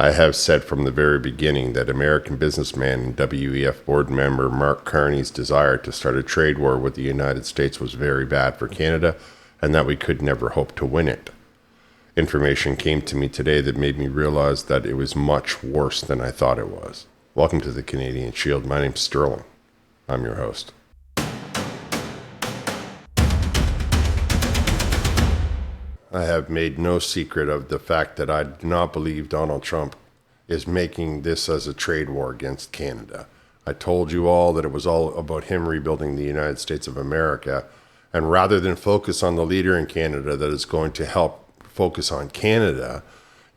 I have said from the very beginning that American businessman and WEF board member Mark Carney's desire to start a trade war with the United States was very bad for Canada and that we could never hope to win it. Information came to me today that made me realize that it was much worse than I thought it was. Welcome to the Canadian Shield. My name's Sterling. I'm your host. I have made no secret of the fact that I do not believe Donald Trump is making this as a trade war against Canada. I told you all that it was all about him rebuilding the United States of America, and rather than focus on the leader in Canada that is going to help focus on Canada,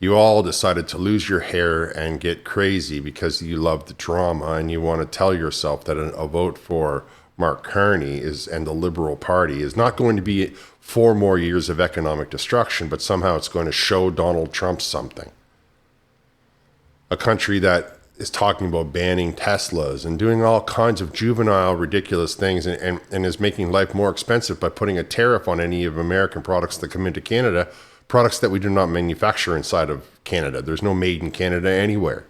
you all decided to lose your hair and get crazy because you love the drama and you want to tell yourself that a vote for Mark Carney and the Liberal Party is not going to be 4 more years of economic destruction, but somehow it's going to show Donald Trump something. A country that is talking about banning Teslas and doing all kinds of juvenile, ridiculous things and is making life more expensive by putting a tariff on any of American products that come into Canada, products that we do not manufacture inside of Canada. There's no made in Canada anywhere.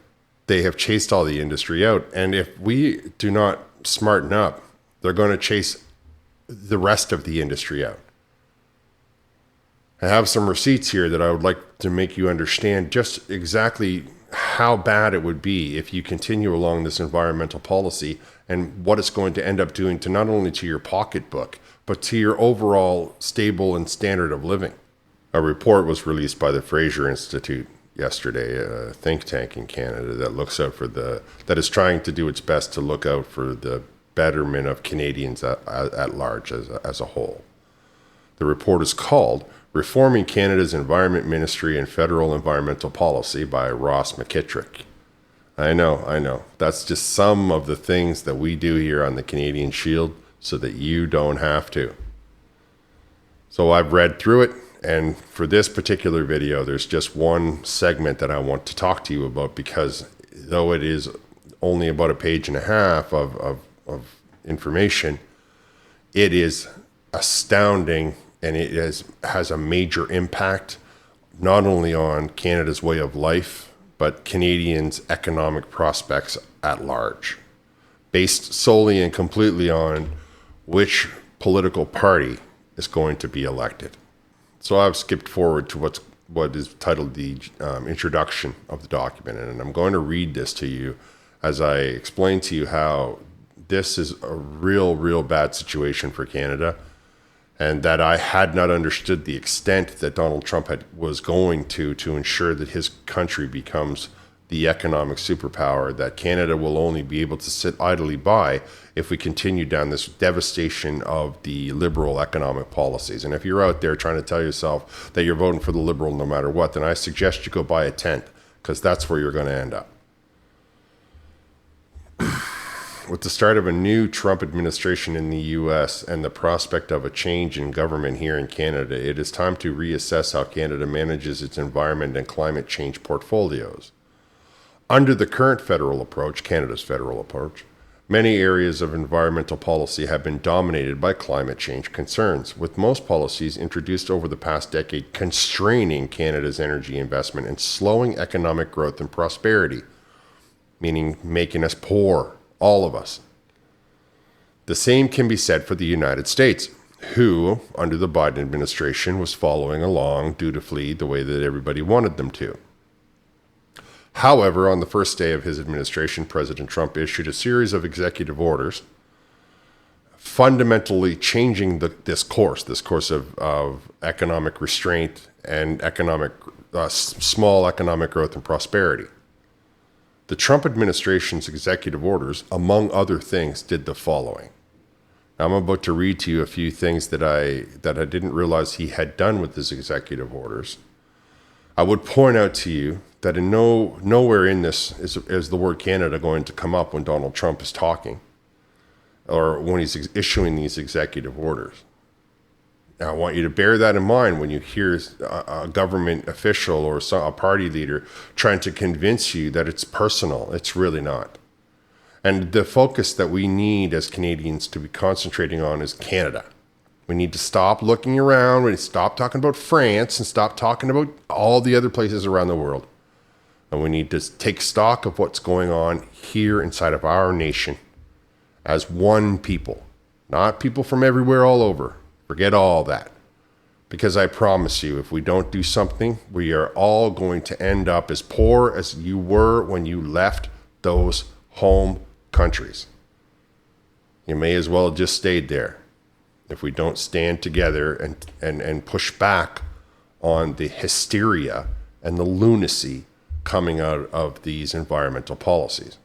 They have chased all the industry out. And if we do not smarten up, they're going to chase the rest of the industry out. I have some receipts here that I would like to make you understand just exactly how bad it would be if you continue along this environmental policy and what it's going to end up doing to not only to your pocketbook, but to your overall stable and standard of living. A report was released by the Fraser Institute yesterday, a think tank in Canada that is trying to do its best to look out for the betterment of Canadians at large as a whole. The report is called Reforming Canada's Environment Ministry and Federal Environmental Policy by Ross McKittrick. I know. That's just some of the things that we do here on the Canadian Shield so that you don't have to. So I've read through it, and for this particular video, there's just one segment that I want to talk to you about because though it is only about 1.5 pages of information, it is astounding. And it has a major impact, not only on Canada's way of life, but Canadians' economic prospects at large, based solely and completely on which political party is going to be elected. So I've skipped forward to what is titled the introduction of the document, and I'm going to read this to you as I explain to you how this is a real bad situation for Canada, and that I had not understood the extent that Donald Trump was going to ensure that his country becomes the economic superpower that Canada will only be able to sit idly by if we continue down this devastation of the Liberal economic policies. And if you're out there trying to tell yourself that you're voting for the Liberal no matter what, then I suggest you go buy a tent, because that's where you're going to end up. With the start of a new Trump administration in the U.S. and the prospect of a change in government here in Canada, it is time to reassess how Canada manages its environment and climate change portfolios. Under the current federal approach, Canada's federal approach, many areas of environmental policy have been dominated by climate change concerns, with most policies introduced over the past decade constraining Canada's energy investment and slowing economic growth and prosperity, meaning making us poor. All of us. The same can be said for the United States, who, under the Biden administration, was following along dutifully the way that everybody wanted them to. However, on the first day of his administration, President Trump issued a series of executive orders fundamentally changing this course of economic restraint and small economic growth and prosperity. The Trump administration's executive orders, among other things, did the following. Now, I'm about to read to you a few things that I didn't realize he had done with his executive orders. I would point out to you that nowhere in this is the word Canada going to come up when Donald Trump is talking or when he's issuing these executive orders. Now, I want you to bear that in mind when you hear a government official or a party leader trying to convince you that it's personal. It's really not. And the focus that we need as Canadians to be concentrating on is Canada. We need to stop looking around. We need to stop talking about France and stop talking about all the other places around the world. And we need to take stock of what's going on here inside of our nation as one people, not people from everywhere all over. Forget all that. Because I promise you, if we don't do something, we are all going to end up as poor as you were when you left those home countries. You may as well have just stayed there if we don't stand together and push back on the hysteria and the lunacy coming out of these environmental policies.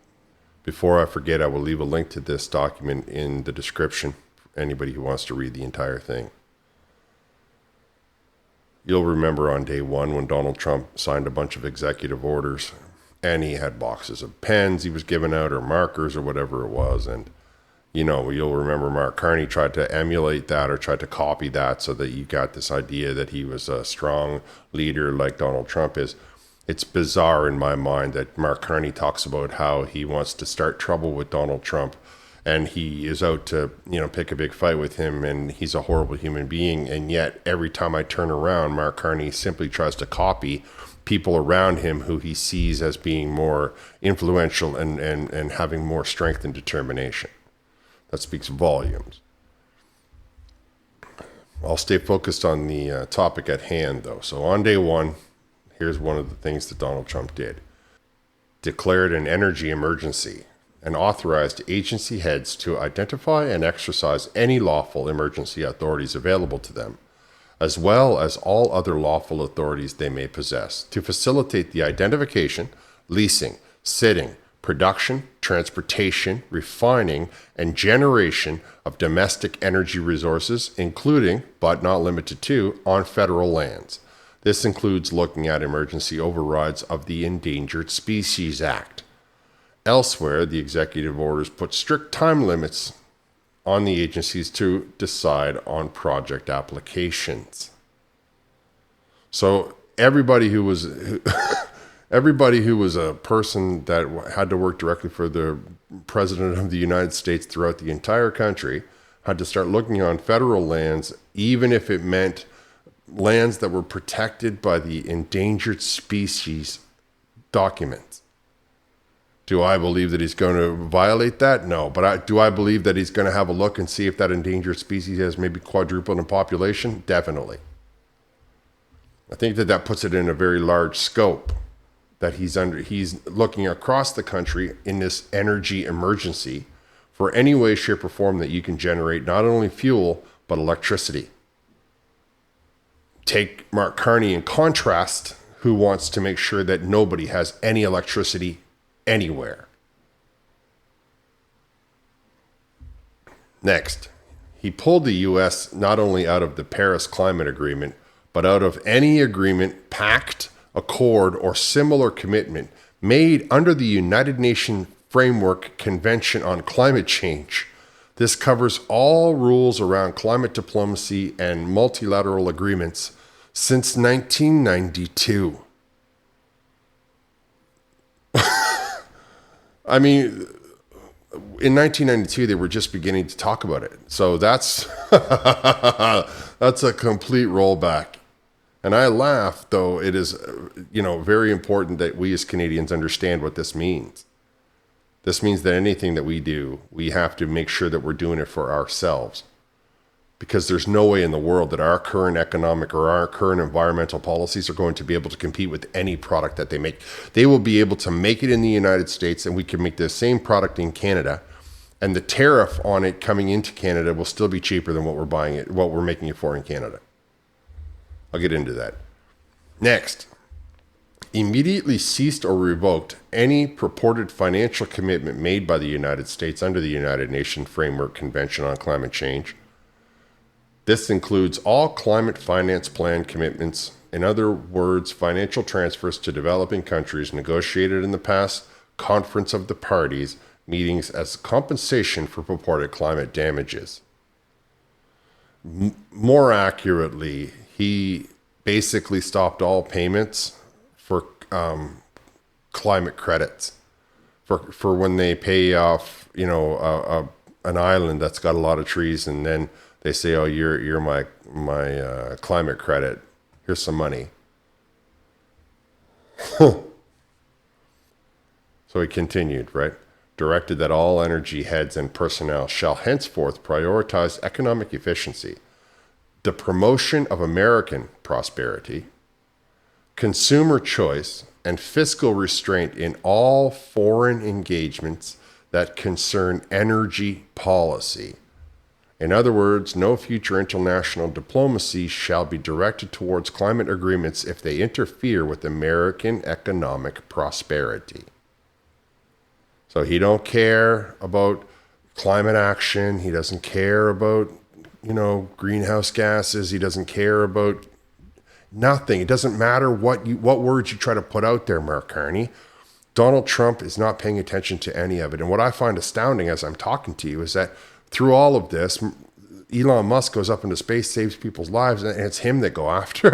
Before I forget, I will leave a link to this document in the description for anybody who wants to read the entire thing. You'll remember on day one when Donald Trump signed a bunch of executive orders and he had boxes of pens he was giving out or markers or whatever it was. And, you'll remember Mark Carney tried to emulate that or tried to copy that so that you got this idea that he was a strong leader like Donald Trump is. It's bizarre in my mind that Mark Carney talks about how he wants to start trouble with Donald Trump and he is out to, pick a big fight with him and he's a horrible human being. And yet every time I turn around, Mark Carney simply tries to copy people around him who he sees as being more influential and having more strength and determination. That speaks volumes. I'll stay focused on the topic at hand, though. So on day one, here's one of the things that Donald Trump did. Declared an energy emergency and authorized agency heads to identify and exercise any lawful emergency authorities available to them, as well as all other lawful authorities they may possess, to facilitate the identification, leasing, sitting, production, transportation, refining, and generation of domestic energy resources, including, but not limited to, on federal lands. This includes looking at emergency overrides of the Endangered Species Act. Elsewhere, the executive orders put strict time limits on the agencies to decide on project applications. So everybody who was a person that had to work directly for the president of the United States throughout the entire country had to start looking on federal lands, even if it meant lands that were protected by the endangered species documents. Do I believe that he's going to violate that? No. But do I believe that he's going to have a look and see if that endangered species has maybe quadrupled in population? Definitely. I think that puts it in a very large scope that he's looking across the country in this energy emergency for any way, shape, or form that you can generate not only fuel, but electricity. Take Mark Carney in contrast, who wants to make sure that nobody has any electricity anywhere. Next, he pulled the U.S. not only out of the Paris Climate Agreement, but out of any agreement, pact, accord, or similar commitment made under the United Nations Framework Convention on Climate Change. This covers all rules around climate diplomacy and multilateral agreements since 1992. I mean, in 1992, they were just beginning to talk about it. So that's that's a complete rollback. And I laugh, though it is, very important that we as Canadians understand what this means. This means that anything that we do, we have to make sure that we're doing it for ourselves. Because there's no way in the world that our current economic or our current environmental policies are going to be able to compete with any product that they make. They will be able to make it in the United States, and we can make the same product in Canada, and the tariff on it coming into Canada will still be cheaper than what we're making it for in Canada. I'll get into that. Next, immediately ceased or revoked any purported financial commitment made by the United States under the United Nations Framework Convention on Climate Change. This includes all climate finance plan commitments, in other words, financial transfers to developing countries negotiated in the past Conference of the Parties meetings as compensation for purported climate damages. More accurately, he basically stopped all payments for climate credits for when they pay off, an island that's got a lot of trees, and then they say, "Oh, you're my climate credit. Here's some money." So he continued, right? Directed that all energy heads and personnel shall henceforth prioritize economic efficiency, the promotion of American prosperity, consumer choice, and fiscal restraint in all foreign engagements that concern energy policy. In other words, no future international diplomacy shall be directed towards climate agreements if they interfere with American economic prosperity. So he don't care about climate action. He doesn't care about, greenhouse gases. He doesn't care about nothing. It doesn't matter what words you try to put out there, Mark Carney. Donald Trump is not paying attention to any of it. And what I find astounding as I'm talking to you is that through all of this, Elon Musk goes up into space, saves people's lives, and it's him that go after.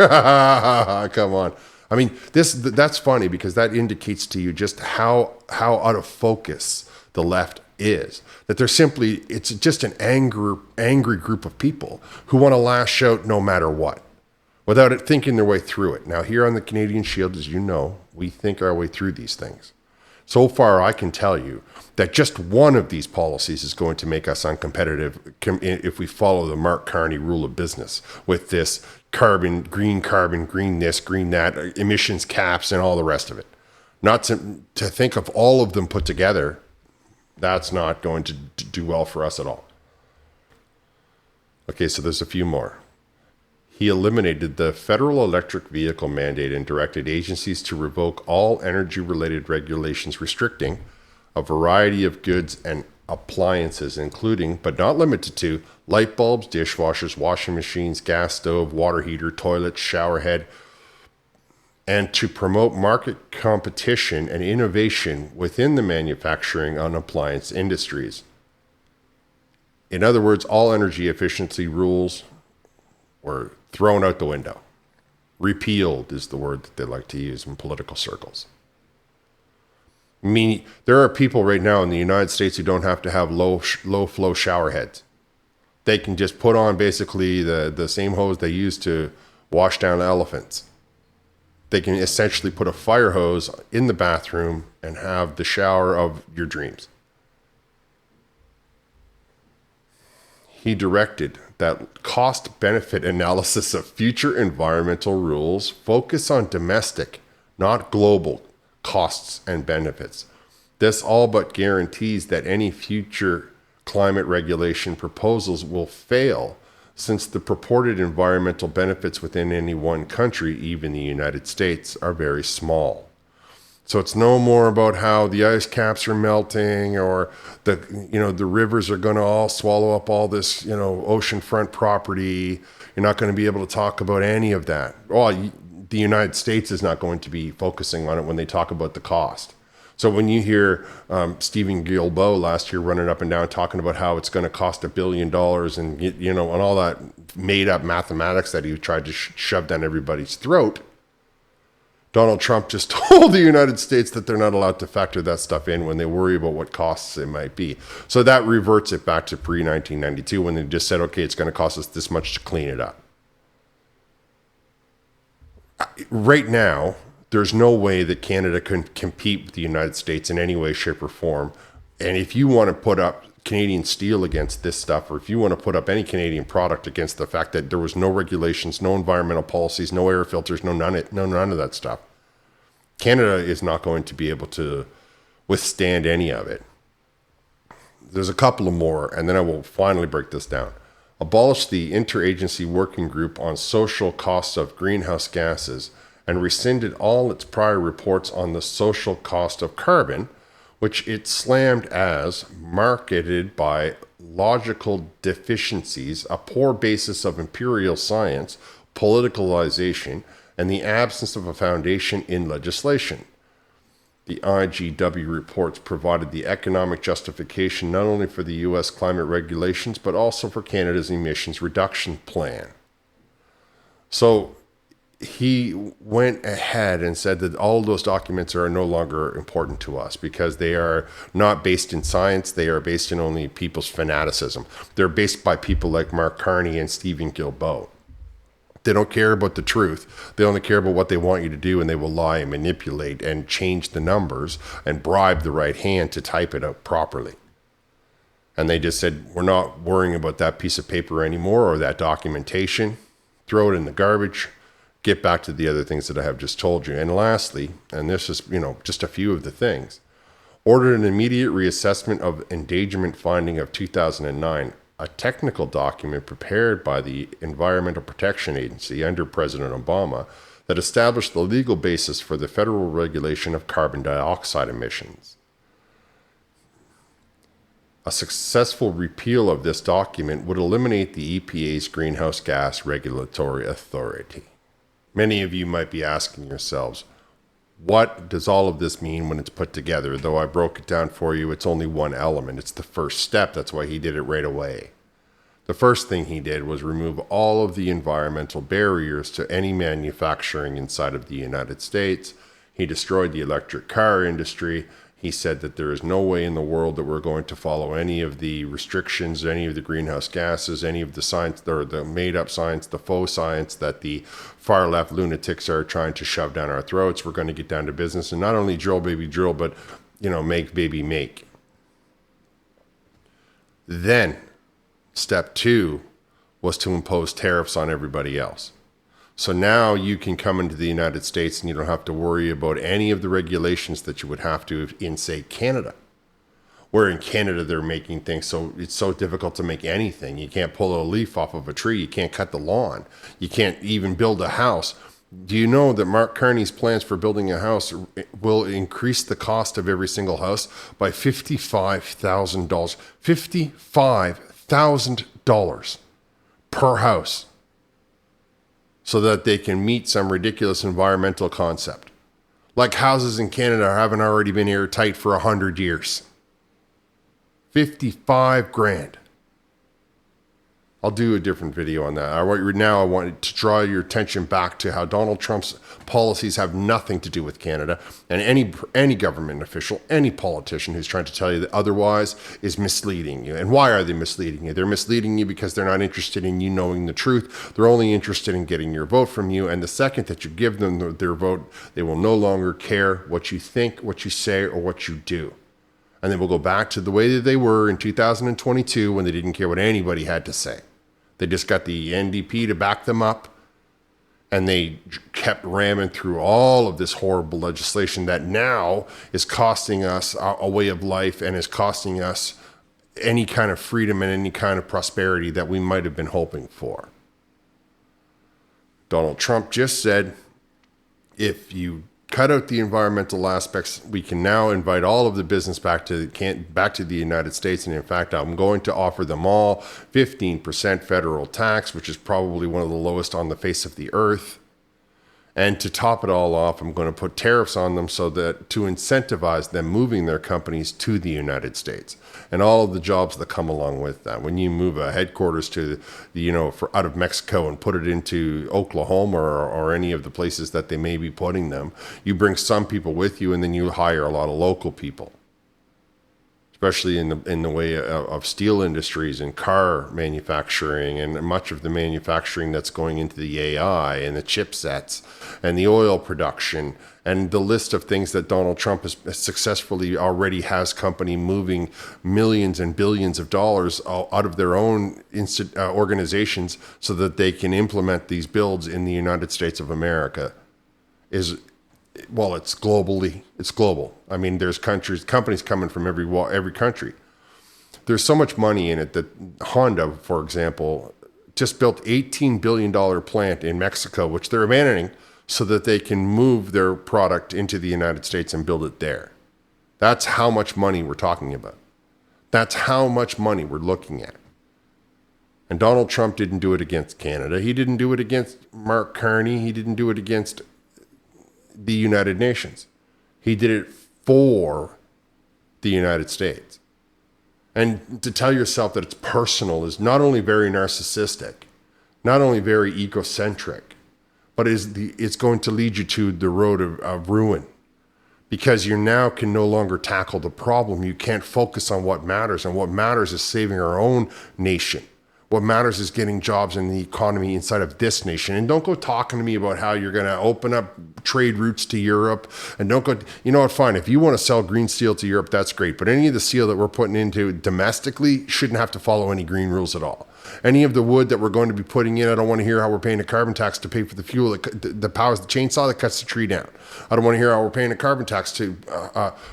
Come on. I mean, that's funny because that indicates to you just how out of focus the left is. That it's just an angry group of people who want to lash out no matter what, without it thinking their way through it. Now, here on the Canadian Shield, as you know, we think our way through these things. So far, I can tell you that just one of these policies is going to make us uncompetitive if we follow the Mark Carney rule of business with this carbon, green this, green that, emissions caps, and all the rest of it. Not to think of all of them put together, that's not going to do well for us at all. Okay, so there's a few more. He eliminated the federal electric vehicle mandate and directed agencies to revoke all energy-related regulations restricting a variety of goods and appliances, including, but not limited to, light bulbs, dishwashers, washing machines, gas stove, water heater, toilets, shower head, and to promote market competition and innovation within the manufacturing and appliance industries. In other words, all energy efficiency rules were thrown out the window. Repealed is the word that they like to use in political circles. I mean, there are people right now in the United States who don't have to have low flow shower heads. They can just put on basically the same hose they use to wash down elephants. They can essentially put a fire hose in the bathroom and have the shower of your dreams. He directed that cost-benefit analysis of future environmental rules focus on domestic, not global, costs and benefits. This all but guarantees that any future climate regulation proposals will fail, since the purported environmental benefits within any one country, even the United States, are very small. So it's no more about how the ice caps are melting or the rivers are going to all swallow up all this, oceanfront property. You're not going to be able to talk about any of that. The United States is not going to be focusing on it when they talk about the cost. So when you hear Stephen Guilbeault last year running up and down talking about how it's going to cost $1 billion and all that made up mathematics that he tried to shove down everybody's throat, Donald Trump just told the United States that they're not allowed to factor that stuff in when they worry about what costs it might be. So that reverts it back to pre-1992 when they just said, okay, it's going to cost us this much to clean it up. Right now, there's no way that Canada can compete with the United States in any way, shape, or form. And if you want to put up Canadian steel against this stuff, or if you want to put up any Canadian product against the fact that there was no regulations, no environmental policies, no air filters, none of that stuff, Canada is not going to be able to withstand any of it. There's a couple of more, and then I will finally break this down. Abolish the Interagency Working Group on Social Costs of Greenhouse Gases and rescinded all its prior reports on the social cost of carbon, which it slammed as marketed by logical deficiencies, a poor basis of imperial science, politicalization, and the absence of a foundation in legislation. The IGW reports provided the economic justification not only for the U.S. climate regulations, but also for Canada's emissions reduction plan. So he went ahead and said that all those documents are no longer important to us because they are not based in science. They are based in only people's fanaticism. They're based by people like Mark Carney and Stephen Guilbeault. They don't care about the truth. They only care about what they want you to do, and they will lie and manipulate and change the numbers and bribe the right hand to type it out properly. And they just said, we're not worrying about that piece of paper anymore or that documentation. Throw it in the garbage. Get back to the other things that I have just told you. And lastly, and this is, just a few of the things, ordered an immediate reassessment of endangerment finding of 2009, a technical document prepared by the Environmental Protection Agency under President Obama that established the legal basis for the federal regulation of carbon dioxide emissions. A successful repeal of this document would eliminate the EPA's Greenhouse Gas Regulatory Authority. Many of you might be asking yourselves, what does all of this mean when it's put together? Though I broke it down for you, it's only one element. It's the first step. That's why he did it right away. The first thing he did was remove all of the environmental barriers to any manufacturing inside of the United States. He destroyed the electric car industry. He said that there is no way in the world that we're going to follow any of the restrictions, any of the greenhouse gases, any of the science, or the made-up science, the faux science that the far-left lunatics are trying to shove down our throats. We're going to get down to business and not only drill, baby, drill, but, make, baby, make. Then, step 2 was to impose tariffs on everybody else. So now you can come into the United States and you don't have to worry about any of the regulations that you would have to in, say, Canada. Where in Canada they're making things so it's so difficult to make anything. You can't pull a leaf off of a tree. You can't cut the lawn. You can't even build a house. Do you know that Mark Carney's plans for building a house will increase the cost of every single house by $55,000? $55,000 per house, so that they can meet some ridiculous environmental concept. Like houses in Canada haven't already been airtight for 100 years. 55 grand. I'll do a different video on that. I want to draw your attention back to how Donald Trump's policies have nothing to do with Canada, and any government official, any politician who's trying to tell you that otherwise is misleading you. And why are they misleading you? They're misleading you because they're not interested in you knowing the truth. They're only interested in getting your vote from you. And the second that you give them their vote, they will no longer care what you think, what you say, or what you do. And they will go back to the way that they were in 2022 when they didn't care what anybody had to say. They just got the NDP to back them up, and they kept ramming through all of this horrible legislation that now is costing us a way of life and is costing us any kind of freedom and any kind of prosperity that we might have been hoping for. Donald Trump just said, if you cut out the environmental aspects, we can now invite all of the business back to the United States. And in fact, I'm going to offer them all 15% federal tax, which is probably one of the lowest on the face of the earth. And to top it all off, I'm going to put tariffs on them so that to incentivize them moving their companies to the United States and all of the jobs that come along with that. When you move a headquarters to out of Mexico and put it into Oklahoma or any of the places that they may be putting them, you bring some people with you and then you hire a lot of local people. Especially in the way of steel industries and car manufacturing and much of the manufacturing that's going into the AI and the chipsets and the oil production and the list of things that Donald Trump has successfully already has company moving millions and billions of dollars out of their own organizations so that they can implement these builds in the United States of America it's global. I mean, there's companies coming from every country. There's so much money in it that Honda, for example, just built $18 billion plant in Mexico, which they're abandoning so that they can move their product into the United States and build it there. That's how much money we're talking about. That's how much money we're looking at. And Donald Trump didn't do it against Canada. He didn't do it against Mark Carney. He didn't do it against the United Nations. He did it for the United States. And to tell yourself that it's personal is not only very narcissistic, not only very egocentric, but it's going to lead you to the road of ruin, because you now can no longer tackle the problem. You can't focus on what matters, and what matters is saving our own nation. What matters is getting jobs in the economy inside of this nation. And don't go talking to me about how you're going to open up trade routes to Europe. And don't go, you know what, fine. If you want to sell green steel to Europe, that's great. But any of the steel that we're putting into domestically shouldn't have to follow any green rules at all. Any of the wood that we're going to be putting in, I don't want to hear how we're paying a carbon tax to pay for the fuel, the powers the chainsaw that cuts the tree down. I don't want to hear how we're paying a carbon tax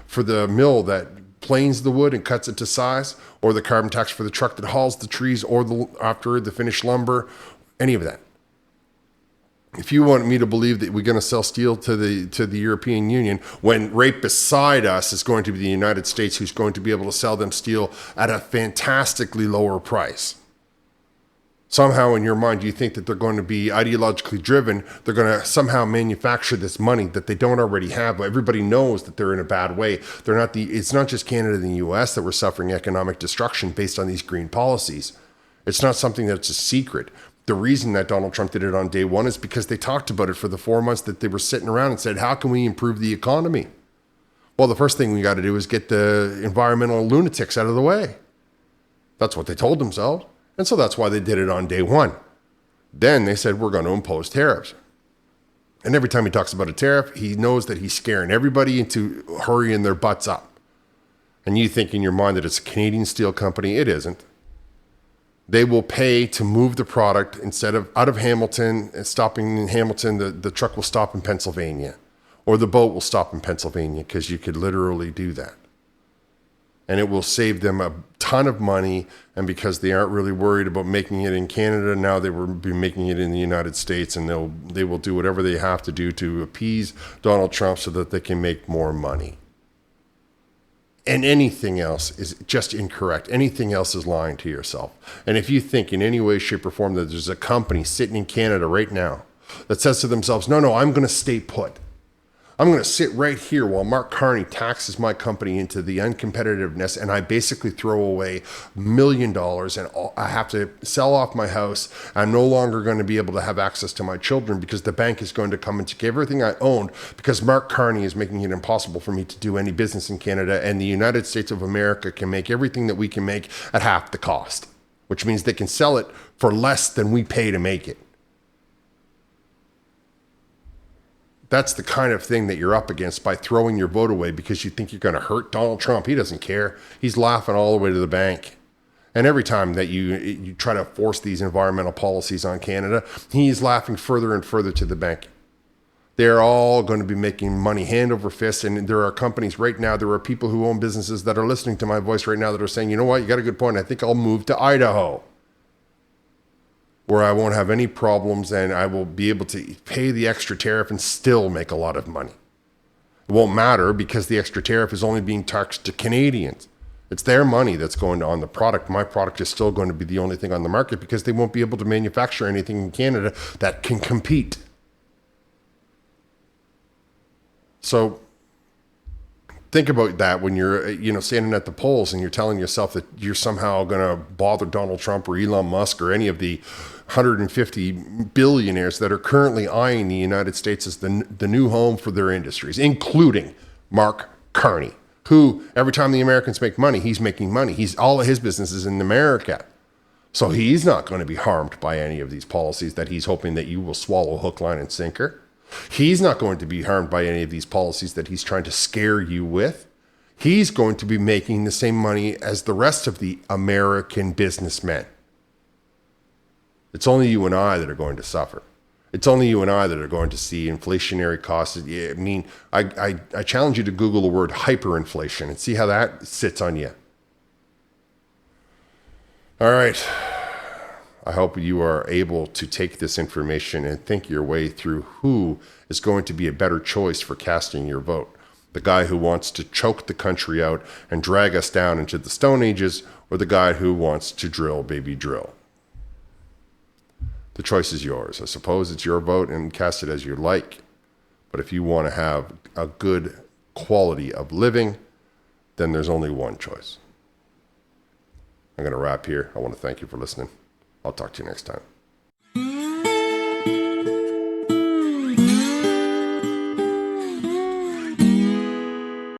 for the mill that planes the wood and cuts it to size, or the carbon tax for the truck that hauls the trees, or after the finished lumber, any of that. If you want me to believe that we're going to sell steel to the European Union, when right beside us is going to be the United States, who's going to be able to sell them steel at a fantastically lower price. Somehow in your mind, you think that they're going to be ideologically driven. They're going to somehow manufacture this money that they don't already have. But everybody knows that they're in a bad way. It's not just Canada and the US that we're suffering economic destruction based on these green policies. It's not something that's a secret. The reason that Donald Trump did it on day one is because they talked about it for the 4 months that they were sitting around and said, how can we improve the economy? Well, the first thing we got to do is get the environmental lunatics out of the way. That's what they told themselves. And so that's why they did it on day one. Then they said, we're going to impose tariffs. And every time he talks about a tariff, he knows that he's scaring everybody into hurrying their butts up. And you think in your mind that it's a Canadian steel company. It isn't. They will pay to move the product instead of out of Hamilton and stopping in Hamilton, the truck will stop in Pennsylvania. Or the boat will stop in Pennsylvania, because you could literally do that. And it will save them a ton of money. And because they aren't really worried about making it in Canada, now they will be making it in the United States, and they will do whatever they have to do to appease Donald Trump so that they can make more money. And anything else is just incorrect. Anything else is lying to yourself. And if you think in any way, shape, or form that there's a company sitting in Canada right now that says to themselves, no, I'm going to stay put. I'm going to sit right here while Mark Carney taxes my company into the uncompetitiveness, and I basically throw away $1 million, and I have to sell off my house. I'm no longer going to be able to have access to my children because the bank is going to come and take everything I owned, because Mark Carney is making it impossible for me to do any business in Canada, and the United States of America can make everything that we can make at half the cost, which means they can sell it for less than we pay to make it. That's the kind of thing that you're up against by throwing your vote away because you think you're going to hurt Donald Trump. He doesn't care. He's laughing all the way to the bank. And every time that you try to force these environmental policies on Canada, he's laughing further and further to the bank. They're all going to be making money hand over fist. And there are companies right now, there are people who own businesses that are listening to my voice right now that are saying, you know what, you got a good point. I think I'll move to Idaho, where I won't have any problems and I will be able to pay the extra tariff and still make a lot of money. It won't matter because the extra tariff is only being taxed to Canadians. It's their money that's going on the product. My product is still going to be the only thing on the market because they won't be able to manufacture anything in Canada that can compete. So think about that when you're, standing at the polls and you're telling yourself that you're somehow going to bother Donald Trump or Elon Musk or any of the 150 billionaires that are currently eyeing the United States as the new home for their industries, including Mark Carney, who every time the Americans make money, he's making money. All of his business is in America. So he's not going to be harmed by any of these policies that he's hoping that you will swallow hook, line, and sinker. He's not going to be harmed by any of these policies that he's trying to scare you with. He's going to be making the same money as the rest of the American businessmen. It's only you and I that are going to suffer. It's only you and I that are going to see inflationary costs. I mean, I challenge you to Google the word hyperinflation and see how that sits on you. All right. I hope you are able to take this information and think your way through who is going to be a better choice for casting your vote. The guy who wants to choke the country out and drag us down into the Stone Ages, or the guy who wants to drill, baby, drill. The choice is yours. I suppose it's your vote and cast it as you like. But if you want to have a good quality of living, then there's only one choice. I'm going to wrap here. I want to thank you for listening. I'll talk to you next time.